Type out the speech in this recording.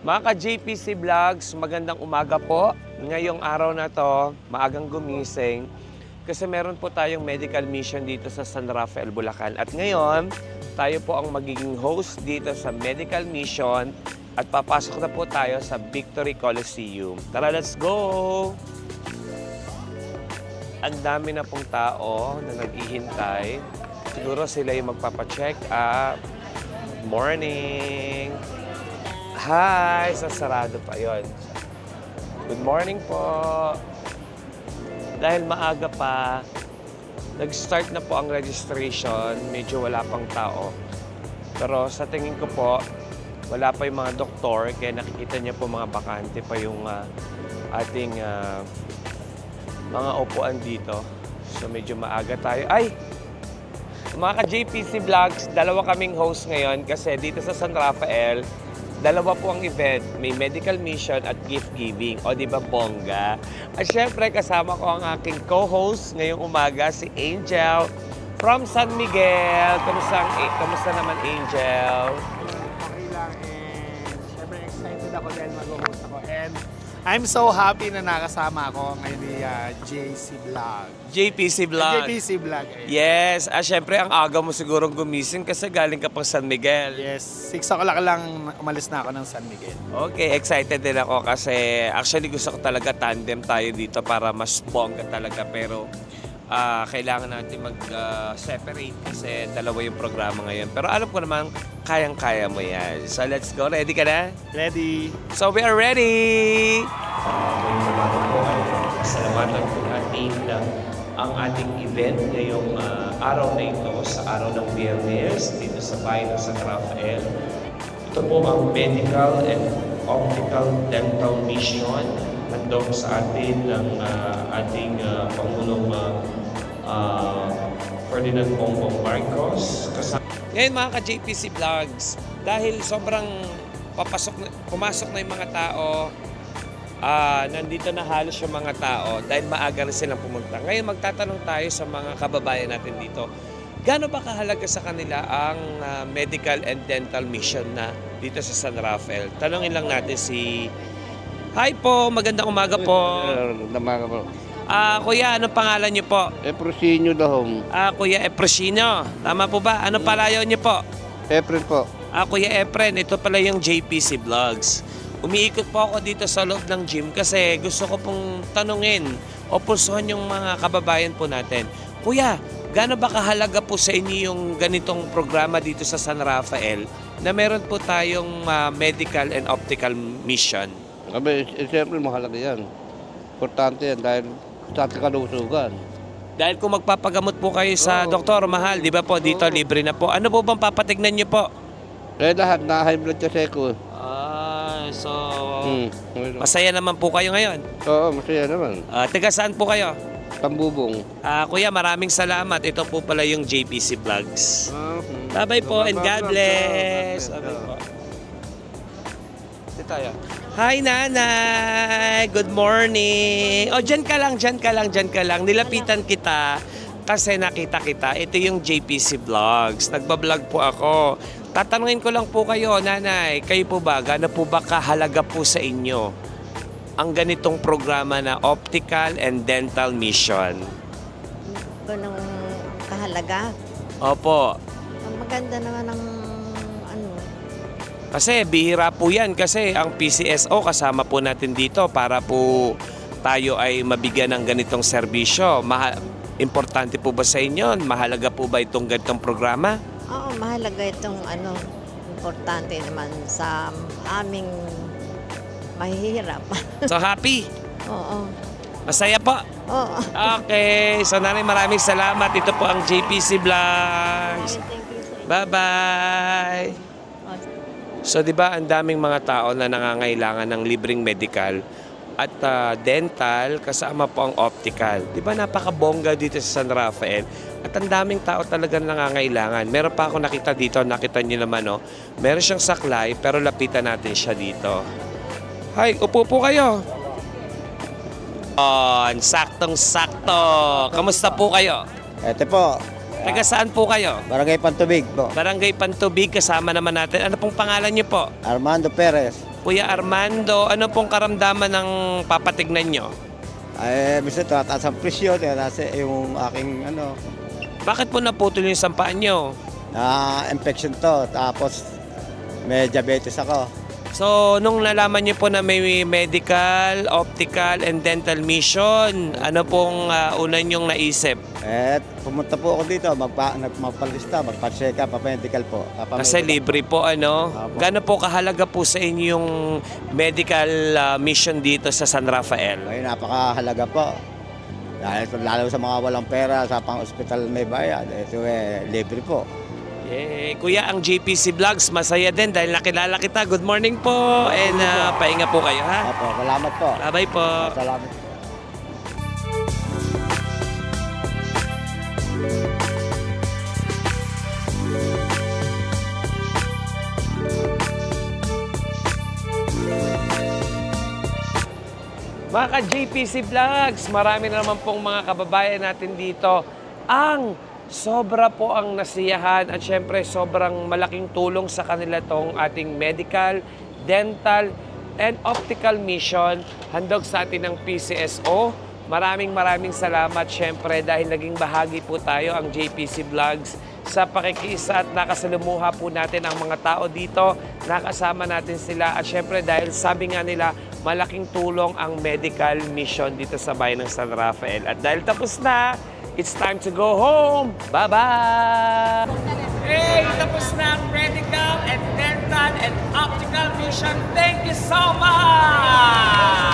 Mga ka-JPC Vlogs, magandang umaga po. Ngayong araw na to, maagang gumising kasi meron po tayong medical mission dito sa San Rafael, Bulacan. At ngayon, tayo po ang magiging host dito sa medical mission at papasok na po tayo sa Victory Coliseum. Tara, let's go! Ang dami na pong tao na naghihintay. Siguro sila yung magpapacheck up. Morning! Hi! Sarado pa yon. Good morning po! Dahil maaga pa, nag-start na po ang registration. Medyo wala pang tao. Pero sa tingin ko po, wala pa yung mga doktor. Kaya nakikita niya po mga bakante pa yung ating mga upuan dito. So medyo maaga tayo. Ay! Mga ka-JPC Vlogs, dalawa kaming host ngayon kasi dito sa San Rafael, dalawa po ang event. May medical mission at gift giving. O di ba bongga? At syempre kasama ko ang aking co-host ngayong umaga, si Angel from San Miguel. Kamusta naman, Angel? Okay lang, and syempre excited ako dahil mag-host ako. And I'm so happy na nakasama ako ngayon ni JC Vlog. JPC Vlog. JPC Vlog. Yes. Syempre, ang aga mo sigurong gumising kasi galing ka pang San Miguel. Yes, 6 o'clock lang umalis na ako ng San Miguel. Okay, excited din ako kasi actually gusto ko talaga tandem tayo dito para mas bongga talaga. Pero kailangan natin mag-separate kasi dalawa yung programa ngayon. Pero alam ko naman, kayang-kaya mo yan. So let's go. Ready ka na? Ready? So we are ready! Salamatan po natin ang ating event ngayong araw na ito sa araw ng Biyernes dito sa bayan ng San Rafael. Ito po ang Medical and Optical Dental Mission. Handog sa atin ng ating Pangulong Ferdinand Bongbong Marcos. Ngayon mga ka-JPC Vlogs, dahil sobrang pumasok na yung mga tao, nandito na halos yung mga tao dahil maaga na silang pumunta. Ngayon magtatanong tayo sa mga kababayan natin dito. Gaano ba kahalaga sa kanila ang medical and dental mission na dito sa San Rafael? Tanungin lang natin si... Hi po, magandang umaga po. Magandang umaga po. Kuya, anong pangalan niyo po? Efrosinio Dahong. Kuya Efrosinio. Tama po ba? Anong palayaw niyo po? April po. Kuya Efren, ito pala yung JPC Vlogs. Umiikot po ako dito sa loob ng gym kasi gusto ko pong tanungin o pulsuhan yung mga kababayan po natin. Kuya, gaano ba kahalaga po sa inyo yung ganitong programa dito sa San Rafael na meron po tayong medical and optical mission? Siyempre mahalaga yan. Importante yan dahil sa ating kalusugan. Dahil kung magpapagamot po kayo sa doktor, mahal, di ba po? Dito libre na po. Ano po bang papatignan niyo po? Lahat na high blood kasi ko. So masaya naman po kayo ngayon? Oo, masaya naman. Taga saan po kayo? Tambubong. Kuya, maraming salamat. Ito po pala yung JPC Vlogs. Bye-bye po and God bless. Bye-bye po. Dito tayo. Hi, Nanay! Good morning! Dyan ka lang. Nilapitan kita kasi nakita kita. Ito yung JPC Vlogs. Nagbablog po ako. Tatanungin ko lang po kayo, Nanay. Kayo po ba, gaano po ba kahalaga po sa inyo ang ganitong programa na Optical and Dental Mission? Ganong kahalaga. Opo. Maganda naman ang Kasi bihira po yan kasi ang PCSO kasama po natin dito para po tayo ay mabigyan ng ganitong serbisyo. Importante po ba sa inyo? Mahalaga po ba itong ganitong programa? Oo, mahalaga itong importante naman sa aming mahihirap. So happy? Oo. Masaya po? Oo. Okay. So Nanay, maraming salamat. Ito po ang JPC Vlogs. Thank you so much. Bye-bye. So, di ba, ang daming mga tao na nangangailangan ng libreng medical at dental, kasama po ang optical. Di ba, napakabongga dito sa San Rafael at ang daming tao talagang nangangailangan. Meron pa ako nakita dito, nakita niyo naman, no? Meron siyang saklay, pero lapitan natin siya dito. Hi, upo po kayo. Saktong-sakto. Kamusta po kayo? Ito po, Taga saan po kayo? Barangay Pantubig po. Barangay Pantubig, kasama naman natin. Ano pong pangalan niyo po? Armando Perez. Kuya Armando, ano pong karamdaman ng papatignan nyo? Ay, minsan tataas ang presyo, tataas yung aking Bakit po naputol yung sampaan nyo? infection to. Tapos may diabetes ako. So, nung nalaman niyo po na may medical, optical, and dental mission, ano pong una niyong naisip? Pumunta po ako dito, magpapalista, magpa-check up, medical po. Kasi libre po, ano? Apo. Gano'n po kahalaga po sa inyo yung medical mission dito sa San Rafael? Ay, napakahalaga po. Dahil lalo sa mga walang pera, sa pang-hospital may bayad, ito libre po. Yay. Kuya, ang JPC Vlogs, masaya din dahil nakilala kita. Good morning po and pahinga po kayo, ha? Opo, salamat po. Bye-bye po. Salamat. Mga ka-JPC Vlogs, marami na naman pong mga kababayan natin dito ang sobra po ang nasiyahan at syempre sobrang malaking tulong sa kanila tong ating medical, dental, and optical mission handog sa atin ng PCSO. Maraming salamat syempre dahil naging bahagi po tayo ang JPC Vlogs sa pakikiisa at nakasalumuha po natin ang mga tao dito, nakasama natin sila at syempre dahil sabi nga nila malaking tulong ang medical mission dito sa bayan ng San Rafael. At dahil tapos na, it's time to go home. Bye-bye! Hey, tapos na ang medical and dental and optical mission. Thank you so much!